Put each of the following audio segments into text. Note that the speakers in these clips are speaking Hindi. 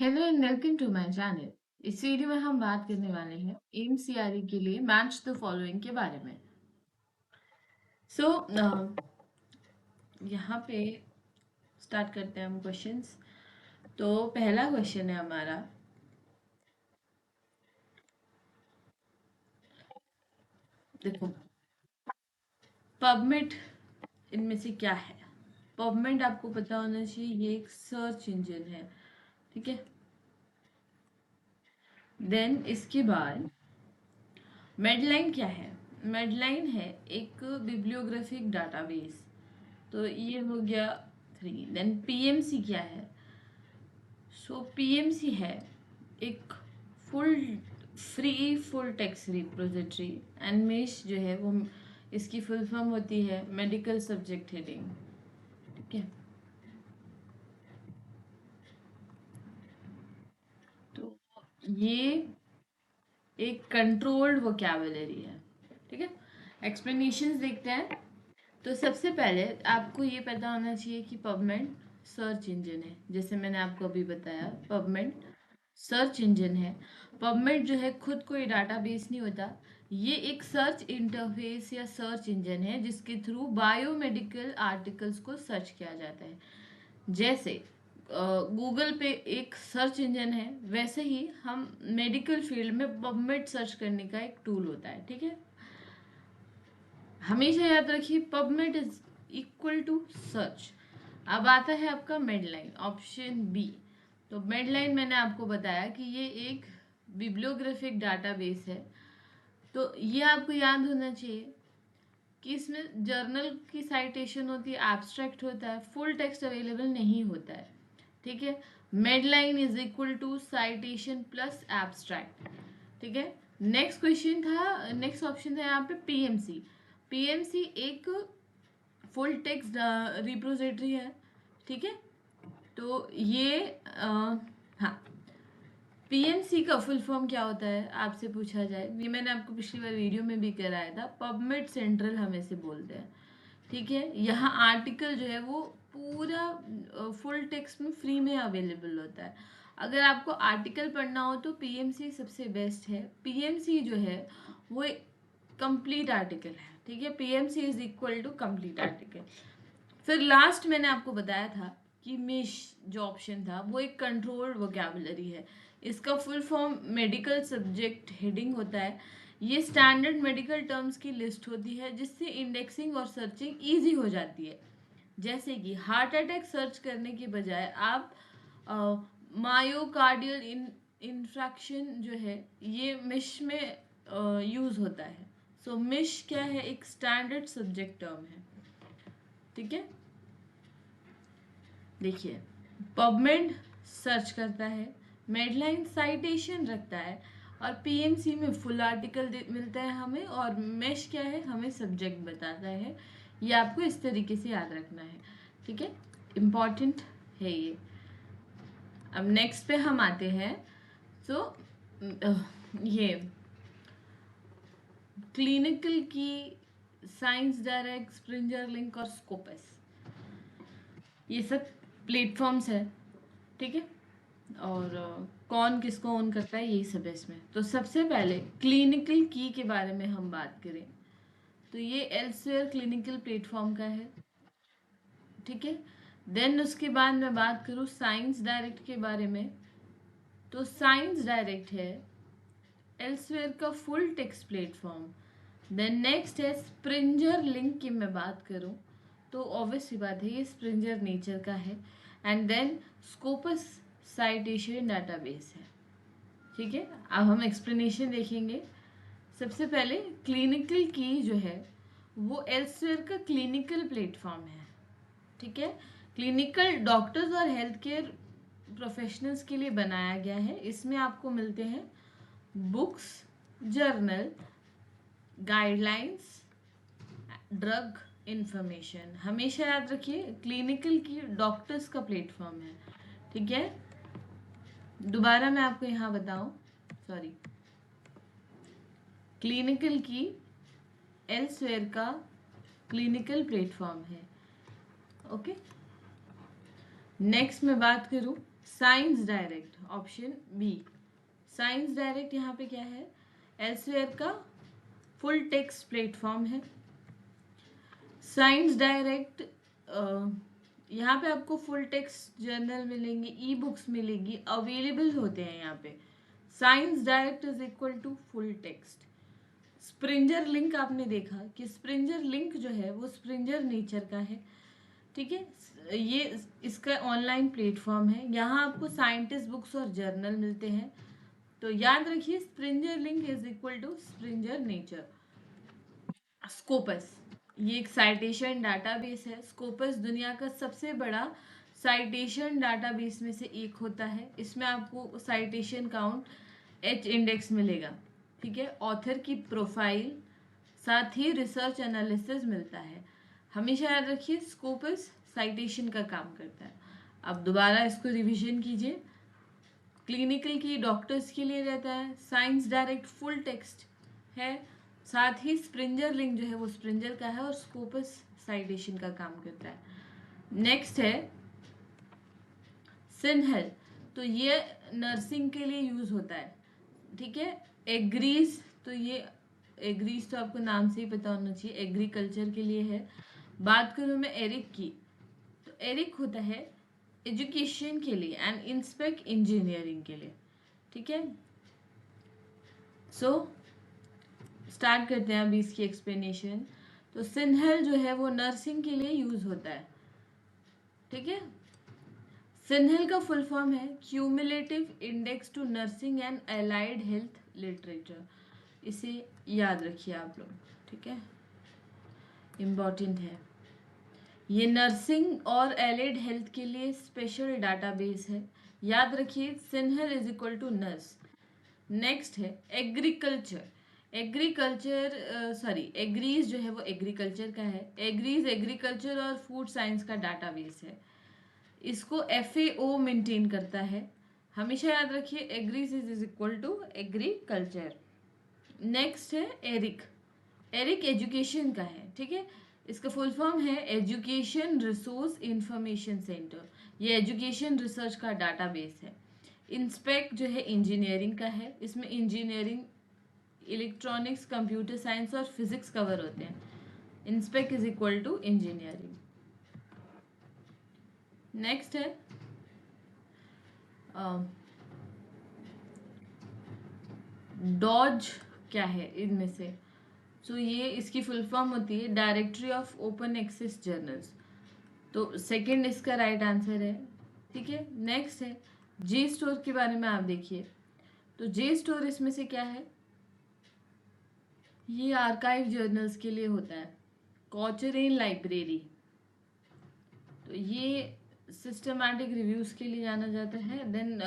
Hello and welcome to my channel. इस वीडियो में हम बात करने वाले हैं एमसीआरई के लिए मैच द फॉलोइंग के बारे में। सो यहाँ पे स्टार्ट करते हैं हम क्वेश्चंस। तो पहला क्वेश्चन है हमारा, देखो पबमेड इनमें से क्या है। पबमेड आपको पता होना चाहिए, ये एक सर्च इंजन है, ठीक है। देन इसके बाद मेडलाइन क्या है। मेडलाइन है एक बिब्लियोग्राफिक डाटाबेस। तो ये हो गया 3। देन पीएमसी क्या है। सो पीएमसी है एक full free full text repository. And mesh जो है वो इसकी फुल फॉर्म होती है मेडिकल सब्जेक्ट हेडिंग, ठीक है। तो ये एक कंट्रोल्ड वोकैबुलरी है, ठीक है। एक्सप्लेनेशंस देखते हैं। तो सबसे पहले आपको ये पता होना चाहिए कि पबमेड सर्च इंजन है। जैसे मैंने आपको अभी बताया, पबमेड सर्च इंजन है। पबमेड जो है खुद कोई डाटाबेस नहीं होता, ये एक सर्च इंटरफेस या सर्च इंजन है जिसके थ्रू बायोमेडिकल आर्टिकल्स को सर्च किया जाता है। जैसे गूगल पे एक सर्च इंजन है, वैसे ही हम मेडिकल फील्ड में पबमेड सर्च करने का एक टूल होता है, ठीक है। हमेशा याद रखिए PubMed is equal to search. अब आता है आपका मेडलाइन, ऑप्शन बी। तो मेडलाइन मैंने आपको बताया कि ये एक बिब्लियोग्राफिक डाटाबेस है। तो ये आपको याद होना चाहिए कि इसमें जर्नल की साइटेशन होती है, एब्स्ट्रैक्ट होता है, फुल टेक्स्ट अवेलेबल नहीं होता है, ठीक है। Medline is equal to citation plus abstract, ठीक है। नेक्स्ट क्वेश्चन था, नेक्स्ट ऑप्शन था यहाँ पे पीएमसी। पीएमसी एक फुल टेक्स्ट रिपोजिटरी है, ठीक है। तो ये हाँ, पीएमसी का फुल फॉर्म क्या होता है आपसे पूछा जाए, ये मैंने आपको पिछली बार वीडियो में भी कराया था। पबमेड सेंट्रल हम इसे बोलते हैं, ठीक है। यहाँ आर्टिकल जो है वो पूरा फुल टेक्स्ट में फ्री में अवेलेबल होता है। अगर आपको आर्टिकल पढ़ना हो तो पीएमसी सबसे बेस्ट है। पीएमसी जो है वो कंप्लीट आर्टिकल है, ठीक है। PMC is equal to complete article. फिर लास्ट मैंने आपको बताया था कि मिश जो ऑप्शन था वो एक कंट्रोल्ड वोकैबुलरी है। इसका full form medical subject heading होता है। ये स्टैंडर्ड मेडिकल टर्म्स की लिस्ट होती है जिससे इंडेक्सिंग और सर्चिंग इजी हो जाती है। जैसे कि हार्ट अटैक सर्च करने के बजाय आप मायोकार्डियल इंफ्रैक्शन जो है ये मिश में यूज होता है। सो मिश क्या है, एक स्टैंडर्ड सब्जेक्ट टर्म है, ठीक है। देखिए पबमेड सर्च करता है, मेडलाइन साइटेशन रखता है, और पीएमसी में फुल आर्टिकल मिलता है हमें, और मेश क्या है हमें सब्जेक्ट बताता है। ये आपको इस तरीके से याद रखना है, ठीक है। इम्पॉर्टेंट है ये। अब नेक्स्ट पे हम आते हैं। तो ये क्लिनिकल की, साइंस डायरेक्ट, स्प्रिंजर लिंक और स्कोपस, ये सब प्लेटफॉर्म्स है, ठीक है। और कौन किसको ओन करता है यही सब है इसमें। तो सबसे पहले क्लिनिकल की के बारे में हम बात करें तो ये एल्सवेयर क्लिनिकल प्लेटफॉर्म का है, ठीक है। देन उसके बाद मैं बात करूँ साइंस डायरेक्ट के बारे में। तो साइंस डायरेक्ट है एल्सवेयर का full text platform. Then next है स्प्रिंजर लिंक की मैं बात करूं तो ऑब्वियस सी बात है ये स्प्रिंजर नेचर का है। And then Scopus citation database है, ठीक है। अब हम एक्सप्लेनेशन देखेंगे। सबसे पहले क्लिनिकल की जो है वो एल्सवेयर का क्लिनिकल प्लेटफॉर्म है, ठीक है। क्लिनिकल डॉक्टर्स और हेल्थ केयर प्रोफेशनल्स के लिए बनाया गया है। इसमें आपको मिलते हैं books, journal, guidelines, drug information. हमेशा याद रखिए क्लिनिकल की डॉक्टर्स का प्लेटफॉर्म है, ठीक है। दोबारा मैं आपको यहाँ बताऊं, सॉरी, क्लिनिकल की एल्सवेयर का क्लिनिकल प्लेटफॉर्म है, ओके। नेक्स्ट मैं बात करूं Science Direct, option B. Science Direct यहाँ पे क्या है, एल्सवेयर का फुल टेक्स्ट प्लेटफॉर्म है। साइंस डायरेक्ट यहाँ पे आपको फुल टेक्स्ट जर्नल मिलेंगे, ई बुक्स मिलेगी, अवेलेबल होते हैं यहाँ पे। Science Direct is equal to full text. Springer Link आपने देखा कि स्प्रिंजर लिंक जो है वो स्प्रिंजर नेचर का है, ठीक है। ये इसका ऑनलाइन प्लेटफॉर्म है, यहाँ आपको साइंटिस्ट बुक्स और जर्नल मिलते हैं। तो याद रखिए Springer Link is equal to Springer Nature. Scopus, ये एक साइटेशन डाटाबेस है। स्कोपस दुनिया का सबसे बड़ा साइटेशन डाटाबेस में से एक होता है। इसमें आपको साइटेशन काउंट एच इंडेक्स मिलेगा, ठीक है, ऑथर की प्रोफाइल, साथ ही रिसर्च एनालिसिस मिलता है। हमेशा याद रखिए स्कोपस साइटेशन का काम करता है। अब दोबारा इसको रिवीजन कीजिए। क्लिनिकल की डॉक्टर्स के लिए रहता है, साइंस डायरेक्ट फुल टेक्स्ट है, साथ ही स्प्रिंजर लिंक जो है वो स्प्रिंजर का है, और स्कोपस साइटेशन का काम करता है। नेक्स्ट है सिनहेल, तो ये नर्सिंग के लिए यूज होता है, ठीक है। एग्रीज, तो ये एग्रीज तो आपको नाम से ही पता होना चाहिए, एग्रीकल्चर के लिए है। बात करूँ मैं एरिक की, तो एरिक होता है एजुकेशन के लिए एंड इंस्पेक्ट इंजीनियरिंग के लिए, ठीक है। सो स्टार्ट करते हैं अभी इसकी एक्सप्लेनेशन। तो सिन्हेल जो है वो नर्सिंग के लिए यूज होता है, ठीक है। सिन्हेल का फुल फॉर्म है cumulative index to nursing and allied health literature. इसे याद रखिए आप लोग, ठीक है, इम्पॉर्टेंट है। ये नर्सिंग और एलाइड हेल्थ के लिए स्पेशल डाटाबेस है, याद रखिए CINAHL is equal to nurse. Next है एग्रीकल्चर। एग्रीज जो है वो एग्रीकल्चर का है। एग्रीज एग्रीकल्चर और फूड साइंस का डाटाबेस है, इसको FAO मेंटेन करता है। हमेशा याद रखिए AGRIS is equal to agriculture. Next है एरिक। एरिक एजुकेशन का है, ठीक है, इसका फुल फॉर्म है एजुकेशन रिसोर्स इंफॉर्मेशन सेंटर। ये एजुकेशन रिसर्च का डाटाबेस है। इंस्पेक्ट जो है इंजीनियरिंग का है, इसमें इंजीनियरिंग, इलेक्ट्रॉनिक्स, कंप्यूटर साइंस और फिजिक्स कवर होते हैं। Inspec is equal to engineering. Next है डॉज, क्या है इनमें से, सो ये इसकी फुल फॉर्म होती है directory of open access journals. तो सेकंड इसका राइट आंसर है, ठीक है। नेक्स्ट है जे स्टोर के बारे में आप देखिए। तो जे स्टोर इसमें से क्या है, ये आर्काइव जर्नल्स के लिए होता है। कॉचरेन लाइब्रेरी, तो ये सिस्टमैटिक रिव्यूज के लिए जाना जाता है। देन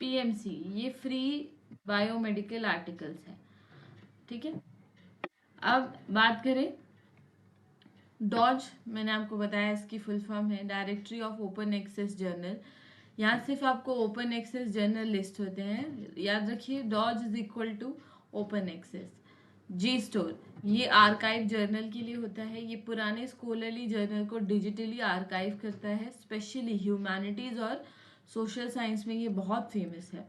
PMC, ये फ्री बायोमेडिकल आर्टिकल्स है, ठीक है। अब बात करें डॉज, मैंने आपको बताया इसकी फुल फॉर्म है directory of open access journal. यहाँ सिर्फ आपको ओपन एक्सेस जर्नल लिस्ट होते हैं, याद रखिए DOAJ is equal to open access. JSTOR, ये आर्काइव जर्नल के लिए होता है, ये पुराने स्कॉलरली जर्नल को डिजिटली आर्काइव करता है, स्पेशली ह्यूमैनिटीज और सोशल साइंस में ये बहुत फेमस है।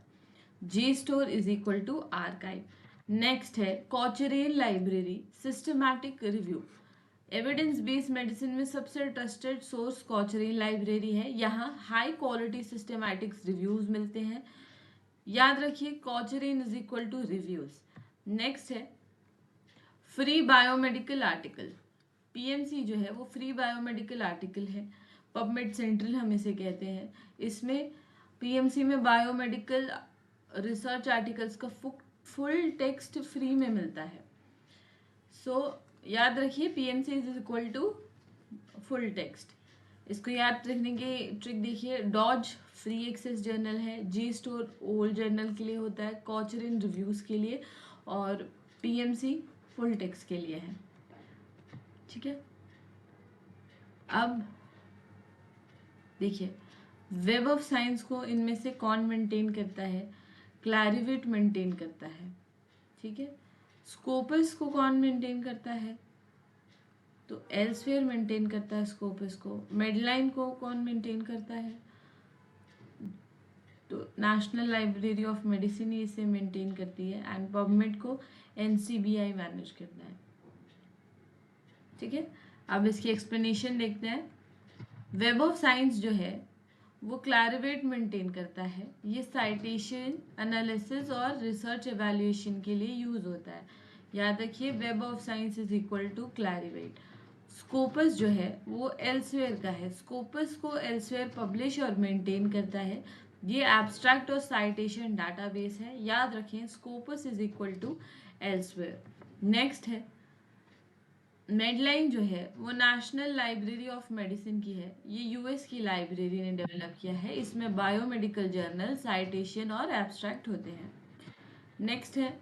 JSTOR is equal to archive. Next है Cochrane library systematic review. Evidence based medicine में सबसे ट्रस्टेड सोर्स कॉचरेन लाइब्रेरी है, यहाँ हाई क्वालिटी सिस्टमैटिक्स रिव्यूज मिलते हैं। याद रखिए Cochrane is equal to reviews. Next है फ्री बायोमेडिकल आर्टिकल। PMC जो है वो फ्री बायोमेडिकल आर्टिकल है, पबमेड सेंट्रल हम इसे कहते हैं। इसमें PMC में बायोमेडिकल रिसर्च आर्टिकल्स का फुल टेक्स्ट फ्री में मिलता है। सो याद रखिए PMC is equal to full text. इसको याद रखने की ट्रिक देखिए, डॉज फ्री एक्सेस जर्नल है, जी स्टोर ओल्ड जर्नल के लिए होता है, कॉचरेन रिव्यूज के लिए, और PMC फुल टेक्स्ट के लिए है, ठीक है। अब देखिए वेब ऑफ साइंस को इनमें से कौन मेंटेन करता है, क्लैरिवेट मेंटेन करता है, ठीक है। स्कोपस को कौन मेंटेन करता है, तो एल्सवेयर मेंटेन करता है स्कोपस को। मेडलाइन को कौन मेंटेन करता है, नेशनल लाइब्रेरी ऑफ मेडिसिन इसे मेंटेन करती है, एंड पबमेड को NCBI मैनेज करता है। ठीक है, अब इसकी एक्सप्लेनेशन देखते हैं। वेब ऑफ साइंस जो है वो क्लैरिवेट मेंटेन करता है। ये साइटेशन एनालिसिस और रिसर्च एवेल्यूएशन के लिए यूज होता है। याद रखिए, web of science is equal to Clarivate. Scopus जो है वो एल्सवेयर का है। स्कोपस को एल्सवेयर पब्लिश और मेंटेन करता है। ये एब्स्ट्रैक्ट और साइटेशन डाटाबेस है। याद रखें, Scopus is equal to Elsevier. Next है मेडलाइन जो है वो नेशनल लाइब्रेरी ऑफ मेडिसिन की है। ये यूएस की लाइब्रेरी ने डेवलप किया है। इसमें बायोमेडिकल जर्नल, साइटेशन और एब्स्ट्रैक्ट होते हैं। नेक्स्ट है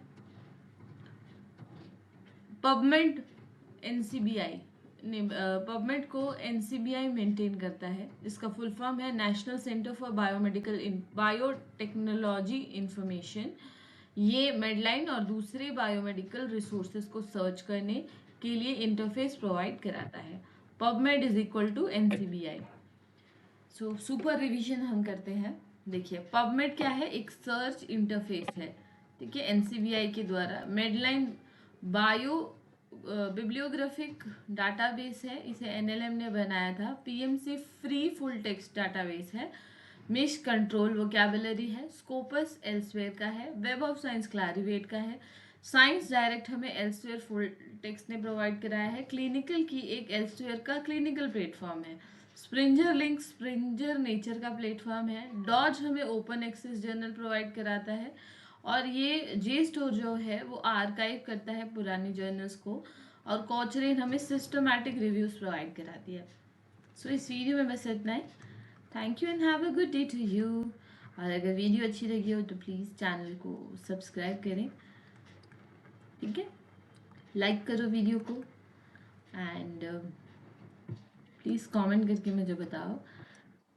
पबमेड एनसीबीआई। पबमेड को एनसीबीआई मेंटेन करता है। इसका फुल फॉर्म है national centre for biotechnology information. ये मेडलाइन और दूसरे बायोमेडिकल रिसोर्सेज को सर्च करने के लिए इंटरफेस प्रोवाइड कराता है। PubMed is equal to NCBI। So super revision हम करते हैं। देखिए, पबमेड क्या है? एक सर्च इंटरफेस है। ठीक है, NCBI के द्वारा। मेडलाइन बायो बिब्लियोग्राफिक डाटाबेस है, इसे NLM ने बनाया था। PMC free full text database है। मिश कंट्रोल वोकैबुलरी है। स्कोपस एल्सवेयर का है। वेब ऑफ साइंस क्लैरिवेट का है। साइंस डायरेक्ट हमें एल्सवेयर फुल टेक्स्ट ने प्रोवाइड कराया है। क्लिनिकल की एक एल्सवेयर का क्लिनिकल प्लेटफॉर्म है। स्प्रिंजर लिंक स्प्रिंजर नेचर का प्लेटफॉर्म है। डॉज हमें ओपन एक्सेस जर्नल प्रोवाइड कराता है, और ये JSTOR जो है वो आर्काइव करता है पुरानी जर्नल्स को, और कॉचरेन हमें सिस्टमैटिक रिव्यूज प्रोवाइड कराती है। सो इस वीडियो में बस इतना ही। Thank you and have a good day to you. और अगर वीडियो अच्छी लगी हो तो प्लीज़ चैनल को सब्सक्राइब करें। ठीक है, लाइक करो वीडियो को, एंड प्लीज़ कमेंट करके मुझे बताओ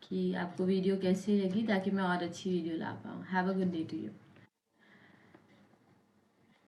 कि आपको वीडियो कैसी लगी, ताकि मैं और अच्छी वीडियो ला पाऊँ। Have a good day to you.